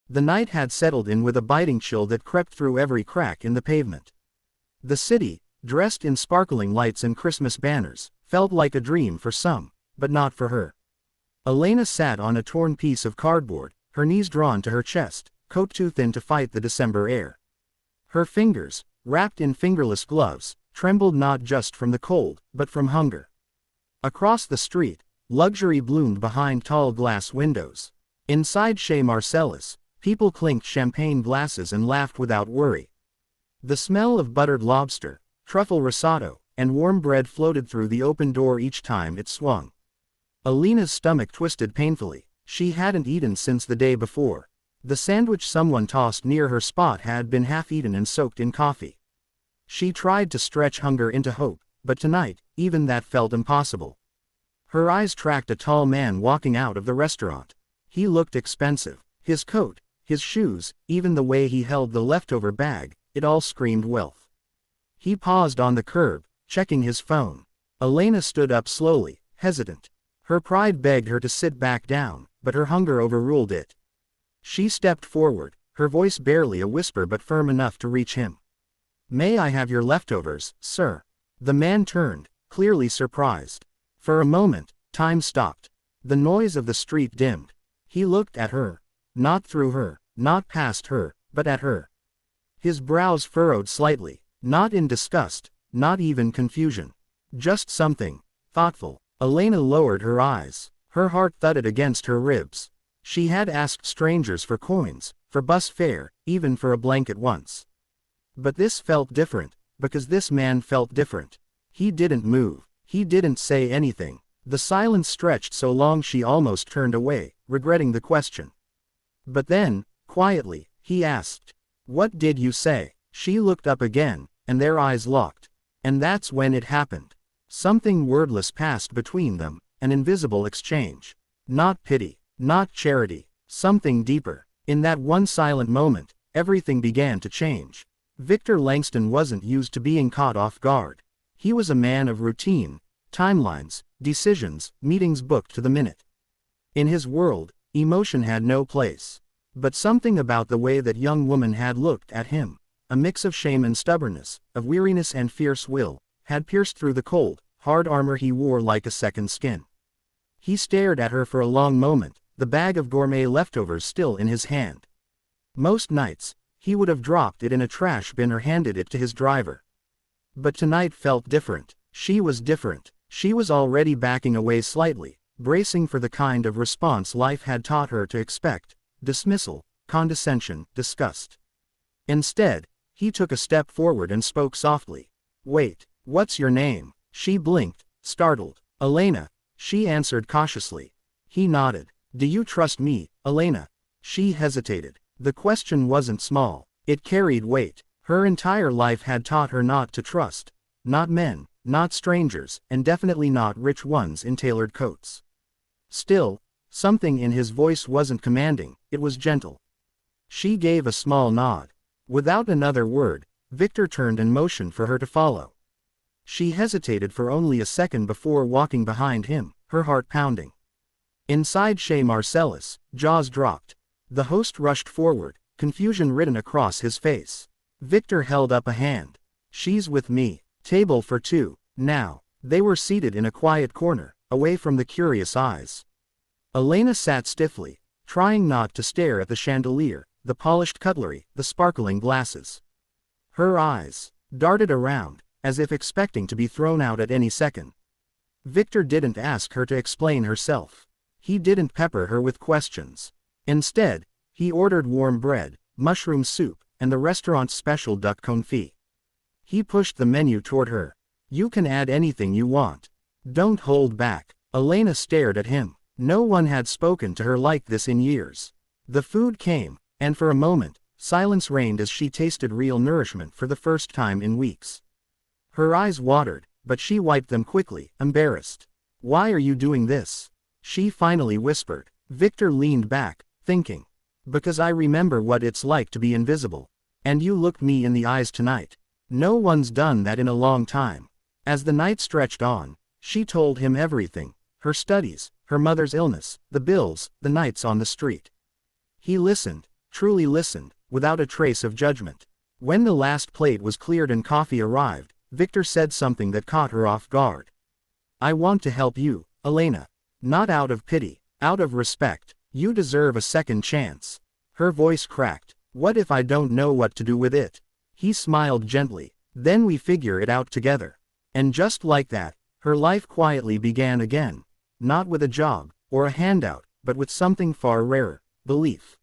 The night had settled in with a biting chill that crept through every crack in the pavement. The city, dressed in sparkling lights and Christmas banners, felt like a dream for some, but not for her. Elena sat on a torn piece of cardboard, her knees drawn to her chest, coat too thin to fight the December air. Her fingers, wrapped in fingerless gloves, trembled not just from the cold, but from hunger. Across the street, luxury bloomed behind tall glass windows. Inside Chez Marcellus, people clinked champagne glasses and laughed without worry. The smell of buttered lobster, truffle risotto, and warm bread floated through the open door each time it swung. Elena's stomach twisted painfully. She hadn't eaten since the day before. The sandwich someone tossed near her spot had been half-eaten and soaked in coffee. She tried to stretch hunger into hope, but tonight, even that felt impossible. Her eyes tracked a tall man walking out of the restaurant. He looked expensive. His coat, his shoes, even the way he held the leftover bag, it all screamed wealth. He paused on the curb, checking his phone. Elena stood up slowly, hesitant. Her pride begged her to sit back down, but her hunger overruled it. She stepped forward, her voice barely a whisper but firm enough to reach him. "May I have your leftovers, sir?" The man turned, clearly surprised. For a moment, time stopped. The noise of the street dimmed. He looked at her. Not through her, not past her, but at her. His brows furrowed slightly, not in disgust, not even confusion. Just something thoughtful. Elena lowered her eyes. Her heart thudded against her ribs. She had asked strangers for coins, for bus fare, even for a blanket once. But this felt different, because this man felt different. He didn't move. He didn't say anything. The silence stretched so long she almost turned away, regretting the question. But then, quietly, he asked, "What did you say?" She looked up again, and their eyes locked. And that's when it happened. Something wordless passed between them, an invisible exchange. Not pity, not charity, something deeper. In that one silent moment, everything began to change. Victor Langston wasn't used to being caught off guard. He was a man of routine, timelines, decisions, meetings booked to the minute. In his world, emotion had no place. But something about the way that young woman had looked at him, a mix of shame and stubbornness, of weariness and fierce will, had pierced through the cold, hard armor he wore like a second skin. He stared at her for a long moment, the bag of gourmet leftovers still in his hand. Most nights, he would have dropped it in a trash bin or handed it to his driver. But tonight felt different. She was different. She was already backing away slightly, bracing for the kind of response life had taught her to expect: dismissal, condescension, disgust. Instead, he took a step forward and spoke softly. "Wait, what's your name?" She blinked, startled. "Elena," she answered cautiously. He nodded. "Do you trust me, Elena?" She hesitated. The question wasn't small. It carried weight. Her entire life had taught her not to trust. Not men, not strangers, and definitely not rich ones in tailored coats. Still, something in his voice wasn't commanding, it was gentle. She gave a small nod. Without another word, Victor turned and motioned for her to follow. She hesitated for only a second before walking behind him, her heart pounding. Inside Chez Marcellus, jaws dropped. The host rushed forward, confusion written across his face. Victor held up a hand. "She's with me. Table for two, now." They were seated in a quiet corner, away from the curious eyes. Elena sat stiffly, trying not to stare at the chandelier, the polished cutlery, the sparkling glasses. Her eyes darted around, as if expecting to be thrown out at any second. Victor didn't ask her to explain herself. He didn't pepper her with questions. Instead, he ordered warm bread, mushroom soup, and the restaurant's special duck confit. He pushed the menu toward her. "You can add anything you want. Don't hold back." Elena stared at him. No one had spoken to her like this in years. The food came, and for a moment, silence reigned as she tasted real nourishment for the first time in weeks. Her eyes watered, but she wiped them quickly, embarrassed. "Why are you doing this?" she finally whispered. Victor leaned back, thinking. "Because I remember what it's like to be invisible. And you looked me in the eyes tonight. No one's done that in a long time." As the night stretched on, she told him everything. Her studies, her mother's illness, the bills, the nights on the street. He listened, truly listened, without a trace of judgment. When the last plate was cleared and coffee arrived, Victor said something that caught her off guard. "I want to help you, Elena. Not out of pity, out of respect. You deserve a second chance." Her voice cracked. "What if I don't know what to do with it?" He smiled gently. "Then we figure it out together." And just like that, her life quietly began again. Not with a job, or a handout, but with something far rarer: belief.